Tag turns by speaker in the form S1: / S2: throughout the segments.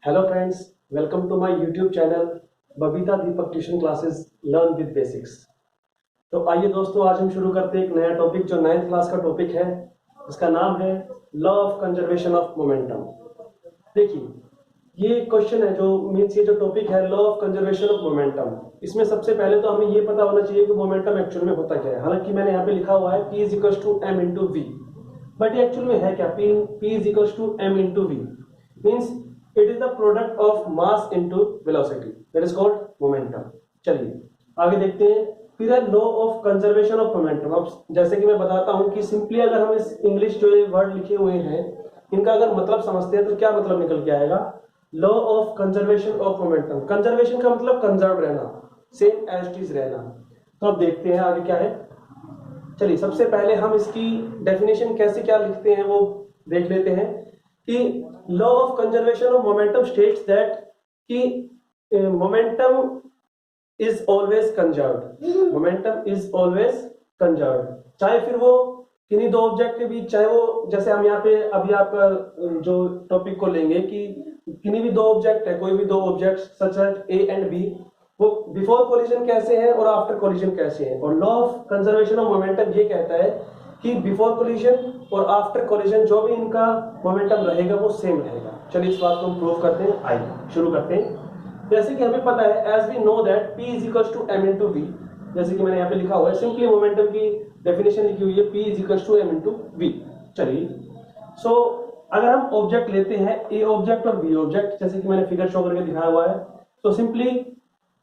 S1: Hello friends, welcome to my YouTube channel Babita Deepak tuition classes learn with basics. तो आइए दोस्तों, आज हम शुरू करते हैं एक नया टॉपिक जो 9th क्लास का टॉपिक है। इसका नाम है law of conservation of momentum. देखिए, ये क्वेश्चन है जो मीन्स ये जो टॉपिक है law of conservation of momentum. इसमें सबसे पहले तो हमें ये पता होना चाहिए कि मोमेंटम एक्चुअल में होता क्या है। हालांकि मैंने यहाँ पे लिखा हुआ है P is equals to m into v, but ये एक्चुअल में है क्या? P is equals to m into v means it is the product of mass into velocity, that is called momentum। चलिए आगे देखते हैं। फिर है law of conservation of momentum. अब जैसे कि मैं बताता हूं कि सिंपली अगर हम इस इंग्लिश जो ये वर्ड लिखे हुए हैं इनका अगर मतलब समझते हैं तो क्या मतलब निकल के आएगा? Law of conservation of momentum. Conservation का मतलब कंजर्व रहना, सेम एज इट इज रहना। तो अब देखते हैं आगे क्या है। चलिए सबसे पहले हम इसकी डेफिनेशन कैसे क्या लिखते हैं वो देख लेते हैं कि law of conservation of momentum states that कि momentum is always conserved. Momentum is always conserved, चाहे फिर वो किन्हीं दो ऑब्जेक्ट के बीच, चाहे वो जैसे हम यहाँ पे अभी आपका जो टॉपिक को लेंगे कि किन्हीं भी दो ऑब्जेक्ट है, कोई भी दो object such as A and B, वो बिफोर कोलिजन कैसे हैं और आफ्टर कोलिजन कैसे हैं। और law of conservation of momentum ये कहता है कि बिफोर कोलिजन और आफ्टर कोलिजन जो भी इनका मोमेंटम रहेगा वो सेम रहेगा। चलिए इस बात को हम प्रूव करते हैं। आइए शुरू करते हैं। जैसे कि हमें पता है as we know that P is equals to m into v, जैसे कि मैंने यहाँ पे लिखा हुआ है, सिंपली मोमेंटम की डेफिनेशन लिखी हुई है P is equals to m into v. चलिए सो अगर हम ऑब्जेक्ट लेते हैं A ऑब्जेक्ट और B ऑब्जेक्ट, जैसे कि मैंने फिगर शो करके दिखाया हुआ है, तो सिंपली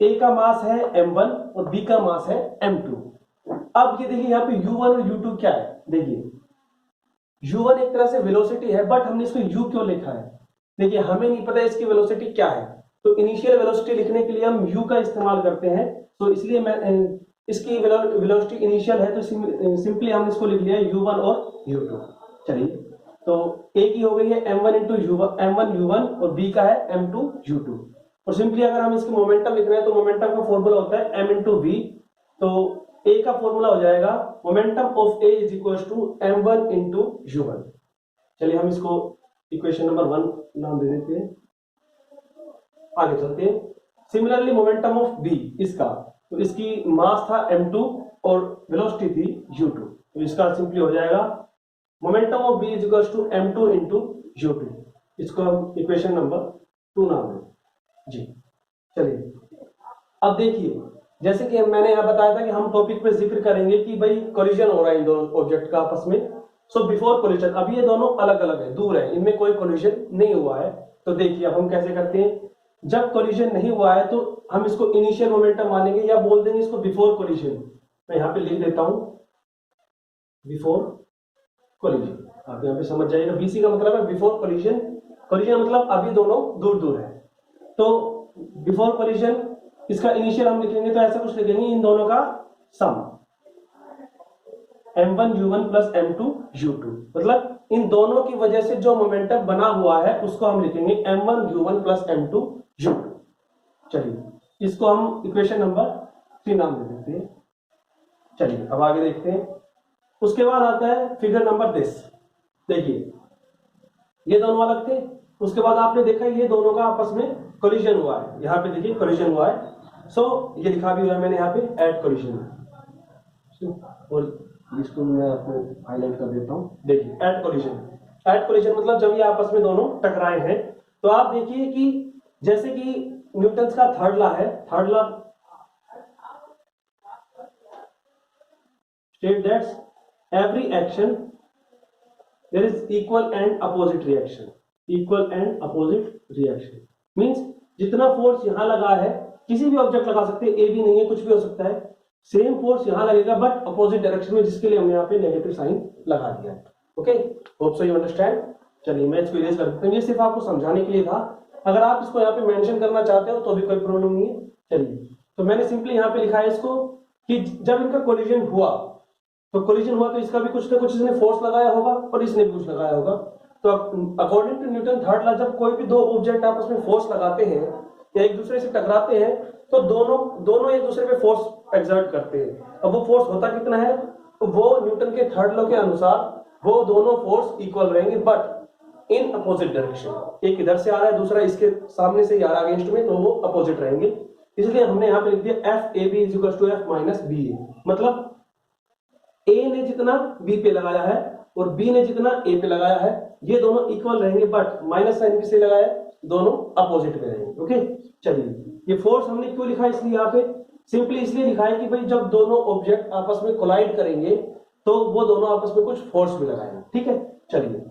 S1: A का मास है m1 और B का मास है m2। अब ये देखिए यहाँ पे u1 और u2 क्या है। देखिए u1 एक तरह से वेलोसिटी है, बट हमने इसको u क्यों लिखा है? देखिए हमें नहीं पता इसकी वेलोसिटी क्या है, तो इनिशियल वेलोसिटी लिखने के लिए हम u का इस्तेमाल करते हैं। तो इसलिए मैं इसकी वेलोसिटी इनिशियल है तो सिंपली हमने इसको लिख लिया u1 और u2। चलिए तो a की हो गई है m1 इंटू m1 u1 और b का है m2 u2। और सिंपली अगर हम इसकी मोमेंटम लिख रहे हैं तो मोमेंटम का फॉर्मूला होता है m इंटू वी। तो A का फॉर्मूला हो जाएगा momentum of A is equals to m1 into u1। चलिए हम इसको इक्वेशन नंबर 1 नाम दे देते हैं। आगे चलते हैं। सिमिलरली मोमेंटम ऑफ B, इसका तो इसकी मास था m2 और वेलोसिटी थी u2, तो इसका सिंपली हो जाएगा momentum of B is equals to m2 into u2। इसको हम इक्वेशन नंबर 2 नाम दें जी। चलिए अब देखिए, जैसे कि मैंने यहाँ बताया था कि हम टॉपिक पे जिक्र करेंगे कि भाई कोलिजन हो रहा है इन दोनों ऑब्जेक्ट का आपस में। सो बिफोर कोलिजन, अभी ये दोनों अलग अलग है, दूर है, इनमें कोई कोलिजन नहीं हुआ है। तो देखिए अब हम कैसे करते हैं। जब कोलिजन नहीं हुआ है तो हम इसको इनिशियल मोमेंटम मानेंगे या बोल देंगे इसको बिफोर कोलिजन। मैं यहाँ पे लिख देता हूं बिफोर कोलिजन, आप यहाँ पे समझ जाइएगा। बीसी का मतलब है बिफोर कोलिजन, कोलिजन मतलब अभी दोनों दूर दूर है। तो बिफोर कोलिजन इसका इनिशियल हम लिखेंगे तो ऐसा कुछ लिखेंगे, इन दोनों का सम m1 u1 plus m2 u2, मतलब इन दोनों की वजह से जो मोमेंटम बना हुआ है उसको हम लिखेंगे m1 u1 plus m2 u2। चलिए इसको हम इक्वेशन नंबर 3 नाम दे देते हैं। चलिए अब आगे देखते हैं। उसके बाद आता है फिगर नंबर 10। देखिए ये दोनों अलग थे, उसके बाद आपने देखा ये दोनों का आपस में कोलिजन हुआ है। यहाँ पे देखिए कोलिजन हुआ है। सो ये लिखा भी हुआ है मैंने यहाँ पे एट कोलिजन, और इसको मैं आपको हाईलाइट कर देता हूँ। देखिए एट कोलिजन, एट कोलिजन मतलब जब ये आपस में दोनों टकराए हैं। तो आप देखिए कि जैसे कि न्यूटन्स का थर्ड लॉ है, third law state that every action there is equal and opposite reaction. Equal and opposite reaction means जितना फोर्स यहां लगा है, किसी भी ऑब्जेक्ट लगा सकते हैं, ए भी नहीं है, कुछ भी हो सकता है, सेम फोर्स यहां लगेगा बट अपोजिट डायरेक्शन में, जिसके लिए हमने यहाँ पे नेगेटिव साइन लगा दिया है। Okay, hope so you understand. चलिए मैं इसको इरेज कर देता हूं, ये सिर्फ आपको समझाने के लिए था। अगर आप इसको यहाँ पे मेंशन करना चाहते हो तो भी कोई प्रॉब्लम नहीं है। चलिए तो मैंने सिंपली यहाँ पे लिखा है इसको कि जब इनका कोलिजन हुआ तो इसका भी कुछ ना कुछ इसने फोर्स लगाया होगा और इसने भी कुछ लगाया होगा। तो according to Newton third law, जब कोई भी दो ऑब्जेक्ट आपस में फोर्स लगाते हैं या एक दूसरे से टकराते हैं तो दोनों एक दूसरे पे फोर्स एक्सर्ट करते हैं। अब वो फोर्स होता कितना है, तो वो न्यूटन के थर्ड लॉ के अनुसार वो दोनों फोर्स इक्वल रहेंगे, बट इन अपोजिट डायरेक्शन। एक इधर से आ रहा है, दूसरा इसके सामने से आ रहा है अगेंस्ट में, तो वो अपोजिट रहेंगे। इसलिए हमने यहाँ पे लिख दिया F A B is equal to F minus B A. मतलब ए ने जितना बी पे लगाया है और बी ने जितना ए पे लगाया है, ये दोनों इक्वल रहेंगे, बट माइनस साइन किससे लगाया है, दोनों अपोजिट में रहेंगे। ओके, चलिए ये फोर्स हमने क्यों लिखा है इसलिए यहाँ पे, सिंपली इसलिए लिखा है कि भाई जब दोनों ऑब्जेक्ट आपस में कोलाइड करेंगे तो वो दोनों आपस में कुछ फोर्स भी लगाएंगे। ठीक है, चलिए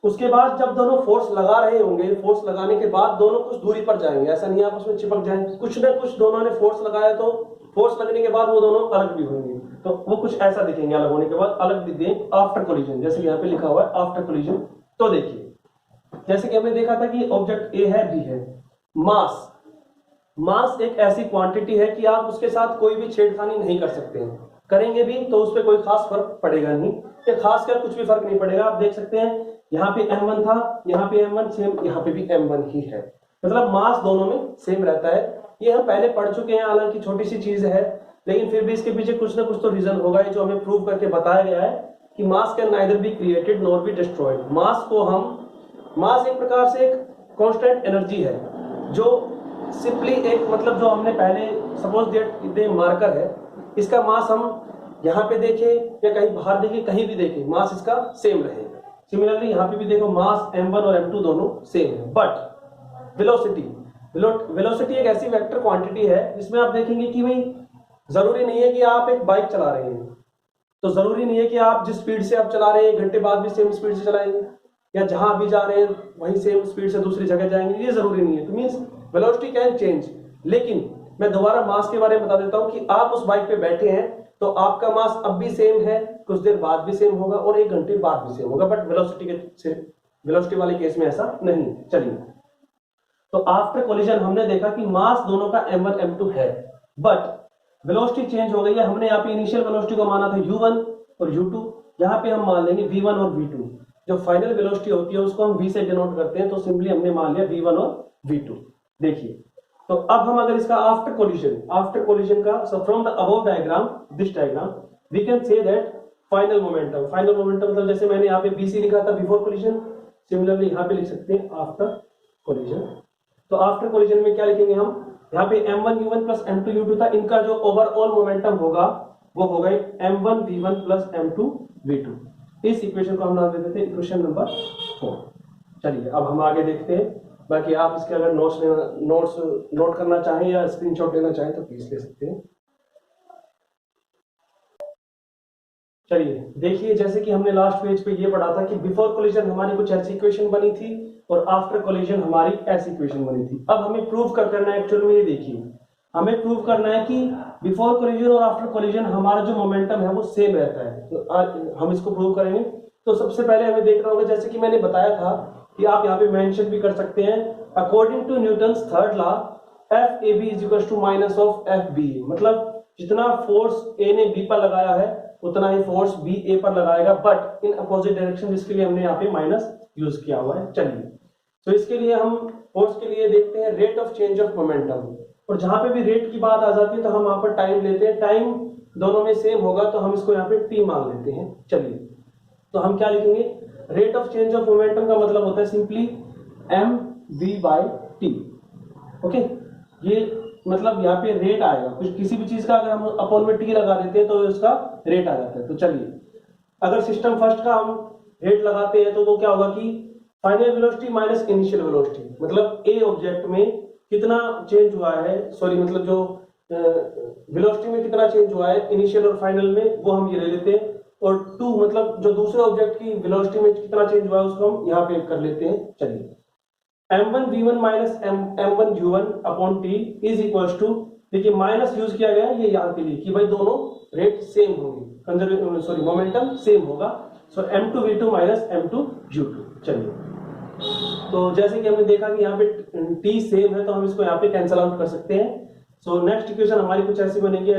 S1: उसके बाद जब दोनों फोर्स लगा रहे होंगे, फोर्स लगाने के बाद दोनों कुछ दूरी पर जाएंगे, ऐसा नहीं आपस में चिपक जाएंगे, कुछ ना कुछ दोनों ने फोर्स लगाया, तो फोर्स लगने के बाद वो दोनों अलग भी होंगे, तो वो कुछ ऐसा दिखेंगे, अलग होने के बाद अलग दिखेंगे आफ्टर कोलिजन, जैसे कि यहाँ पे लिखा हुआ है आफ्टर कोलिजन। तो देखिए जैसे कि हमने देखा था कि ऑब्जेक्ट ए है, बी है, मास एक ऐसी क्वांटिटी है कि आप उसके साथ कोई भी छेड़खानी नहीं कर सकते हैं, करेंगे भी तो उस पर कोई खास फर्क पड़ेगा नहीं, या खास कर कुछ भी फर्क नहीं पड़ेगा। आप देख सकते हैं यहाँ पे m1 था, यहाँ पे m1 सेम, यहाँ पे भी m1 ही है, मतलब मास दोनों में सेम रहता है। ये हम पहले पढ़ चुके हैं, हालांकि छोटी सी चीज है, लेकिन फिर भी इसके पीछे कुछ ना कुछ तो रीजन होगा, जो हमें प्रूव करके बताया गया है कि mass can neither be created nor be destroyed. Mass एक प्रकार से एक कांस्टेंट एनर्जी है, जो सिंपली एक मतलब जो हमने पहले सपोज दैट मार्कर है, इसका मास हम यहाँ पे देखें या कहीं बाहर देखें, कहीं भी देखें, मास इसका सेम रहेगा। सिमिलरली यहाँ पे भी देखो मास m1 और m2 दोनों सेम है, बट वेलोसिटी एक ऐसी वेक्टर क्वांटिटी है जिसमें आप देखेंगे कि भाई जरूरी नहीं है कि आप एक बाइक चला रहे हैं तो जरूरी नहीं है कि आप जिस स्पीड से आप चला रहे हैं 1 घंटे बाद भी सेम स्पीड से चलाएंगे, या जहां भी जा रहे हैं वहीं सेम स्पीड से दूसरी जगह जाएंगे, ये जरूरी नहीं है। तो मींस वेलोसिटी कैन चेंज, लेकिन मैं दोबारा मास के बारे में बता देता हूं कि आप उस बाइक पे बैठे हैं तो आपका मास अब भी सेम है, कुछ देर बाद भी सेम होगा और 1 घंटे बाद भी सेम होगा, बट वेलोसिटी वाले केस में ऐसा नहीं। चलिए, तो आफ्टर कोलिजन हमने देखा कि मास दोनों का m1 m2 है, बट वेलोसिटी चेंज हो गई है। हमने यहाँ पे इनिशियल वेलोसिटी को माना था u1 और u2, यहाँ पे हम मान लेंगे v1 और v2। जो फाइनल वेलोसिटी होती है उसको हम v से डिनोट करते हैं, तो सिंपली हमने मान लिया v1 और v2। देखिए, तो अब हम अगर इसका आफ्टर कोलिजन का, so from the above diagram, this diagram, we can say that final momentum मतलब जैसे मैंने यहाँ पे BC लिखा था बिफोर कोलिजन, सिमिलरली यहाँ पे लिख सकते हैं आफ्टर कोलिजन। तो आफ्टर कोलिजन में क्या लिखेंगे हम, यहाँ पे m1 u1 plus m2 u2 था, इनका जो ओवरऑल मोमेंटम होगा वो होगा m1 v1 plus m2 v2। इस इक्वेशन को हम नाम दे देते हैं इक्वेशन नंबर 4। चलिए अब हम आगे देखते हैं, बाकी आप इसके अगर नोट्स नोट करना चाहें या स्क्रीनशॉट लेना चाहें तो प्लीज ले सकते हैं। चलिए देखिए, जैसे कि हमने लास्ट पेज पे ये पढ़ा था कि बिफोर कोलिजन हमारी कुछ ऐसी इक्वेशन बनी थी और आफ्टर कोलिजन हमारी ऐसी इक्वेशन बनी थी। अब हमें प्रूव करना है, एक्चुअली में ये देखिए, हमें प्रूव करना है कि बिफोर कोलिजन और आफ्टर कोलिजन हमारा जो मोमेंटम है वो सेम रहता है। तो हम इसको प्रूव करेंगे। तो सबसे पहले हमें देखना होगा, जैसे कि मैंने बताया था कि आप यहाँ पे मेंशन भी कर सकते हैं, according to Newton's third law F A B is equal to minus of F B, मतलब जितना फोर्स ए ने बी पर लगाया है उतना ही फोर्स बी ए पर लगाएगा, बट इन अपोजिट डायरेक्शन, जिसके लिए हमने यहाँ पे माइनस यूज किया हुआ है। चलिए, तो इसके लिए हम फोर्स के लिए देखते हैं rate of change of momentum, और जहां पे भी रेट की बात आ जाती है तो हम यहाँ पर टाइम लेते हैं, टाइम दोनों में सेम होगा तो हम इसको यहाँ पे टी मान लेते हैं। चलिए, तो हम क्या लिखेंगे, rate of change of momentum का मतलब होता है simply m v by t. Okay, ये मतलब यहाँ पे रेट आएगा, कुछ किसी भी चीज का अगर हम अपॉन में टी लगा देते हैं तो इसका रेट आ जाता है। तो चलिए, अगर सिस्टम फर्स्ट का हम रेट लगाते हैं तो वो क्या होगा कि final velocity minus initial velocity, मतलब ए ऑब्जेक्ट में कितना चेंज हुआ है, सॉरी मतलब जो वेलोसिटी में कितना चेंज हुआ है इनिशियल और फाइनल में, वो हम ये ले लेते हैं, और 2 मतलब जो दूसरे ऑब्जेक्ट की वेलोसिटी में कितना चेंज हुआ है उसको हम यहाँ पे कर लेते हैं। चलिए, m1 v1 minus m1 u1 upon t is equal to, देखिए माइनस यूज किया गया है ये यहाँ के लिए कि भाई दोनों रेट सेम होंगे, सॉरी मोमेंटम सेम होगा, सो m2 v2 minus m2 u2। चलिए, तो जैसे कि हमने देखा कि यहाँ पे t सेम है तो हम इसको यहाँ पे कैंसिल आउट कर सकते हैं। सो नेक्स्ट इक्वेशन हमारी कुछ ऐसी बनेगी,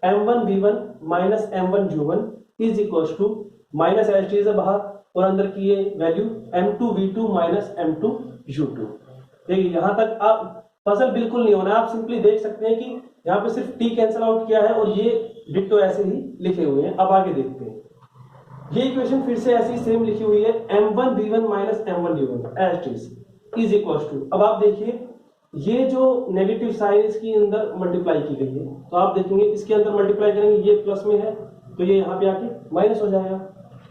S1: m1 v1 minus m1 u1 is equal to, minus h t से बाहर और अंदर की ये value m2 v2 minus m2 u2। देखिए, यहां तक आप पजल बिल्कुल नहीं होना है, आप सिंपली देख सकते हैं कि यहाँ पे सिर्फ t कैंसिल आउट किया है और ये डिट्टो ऐसे ही लिखे हुए हैं। अब आगे देखते हैं, ये इक्वेशन फिर से ऐसी सेम लिखी हुई है, m1v1 minus m1u1 as it is equals to, अब आप देखिए ये जो नेगेटिव साइन इसकी अंदर मल्टीप्लाई की गई है, तो आप देखेंगे इसके अंदर मल्टीप्लाई करेंगे, ये प्लस में है तो ये यहाँ पे आके माइनस हो जाएगा,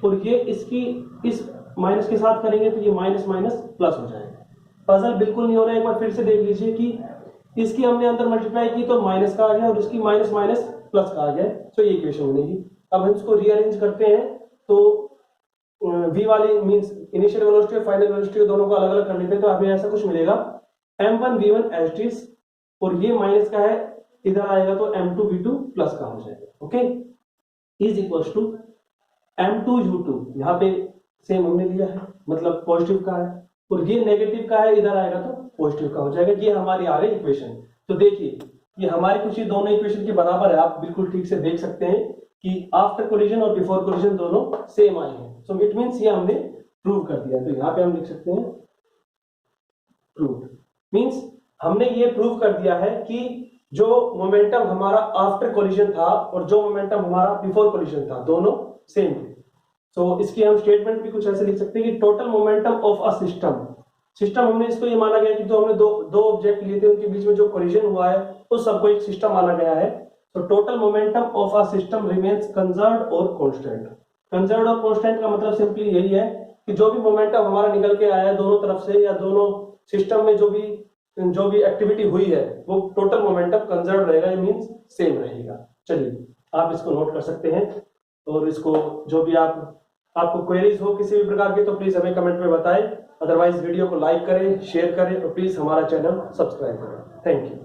S1: और ये इसकी इस माइनस के साथ करेंगे तो ये माइनस माइनस प्लस हो जाएगा। पजल बिल्कुल नहीं हो रहा है, एक बार फिर से देख लीजिए कि इसकी हमने अंदर मल्टीप्लाई की तो माइनस का आ गया और इसकी माइनस माइनस प्लस का आ गया, तो ये इक्वेशन बनेगी। अब हम इसको रीअरेंज करते हैं तो v वाली मींस इनिशियल वेलोसिटी और फाइनल वेलोसिटी दोनों को अलग अलग कर लेते हैं, तो हमें ऐसा कुछ मिलेगा m1v1 एज इट इज, और ये माइनस का है इधर आएगा तो m2v2 प्लस का हो जाएगा, okay, is equals to m2u2, यहाँ पे सेम हमने लिया है मतलब पॉजिटिव का है, और ये नेगेटिव का है इधर आएगा तो पॉजिटिव का हो जाएगा। ये हमारी आ गई इक्वेशन। तो देखिए ये हमारी कुछ ही दोनों इक्वेशन के बराबर है, आप बिल्कुल ठीक से देख सकते हैं कि आफ्टर कोलिजन और बिफोर कोलिजन दोनों सेम आए हैं, सो इट मींस ये हमने प्रूव कर दिया। तो यहाँ पे हम लिख सकते हैं प्रूव, मींस हमने ये प्रूव कर दिया है कि जो मोमेंटम हमारा आफ्टर कोलिजन था और जो मोमेंटम हमारा बिफोर कोलिजन था दोनों सेम थे। तो इसकी हम स्टेटमेंट भी कुछ ऐसे लिख सकते हैं कि total momentum of a system हमने इसको ये माना गया कि जो हमने दो ऑब्जेक्ट लिए थे उनके बीच में जो कोलिजन हुआ है उस सबको एक सिस्टम माना गया है। तो total momentum of a system remains conserved और कांस्टेंट। कंजर्व्ड और कांस्टेंट का मतलब सिंपली यही है कि जो भी मोमेंटम हमारा निकल के आया है दोनों तरफ से या दोनों सिस्टम में जो भी एक्टिविटी हुई है वो टोटल मोमेंटम कंजर्व रहेगा, मींस सेम रहेगा। चलिए आप इसको नोट कर सकते हैं, और इसको जो भी आपको क्वेरीज हो किसी भी प्रकार की तो प्लीज हमें कमेंट में बताएं, अदरवाइज वीडियो को लाइक करें, शेयर करें और प्लीज हमारा चैनल सब्सक्राइब करें। Thank you.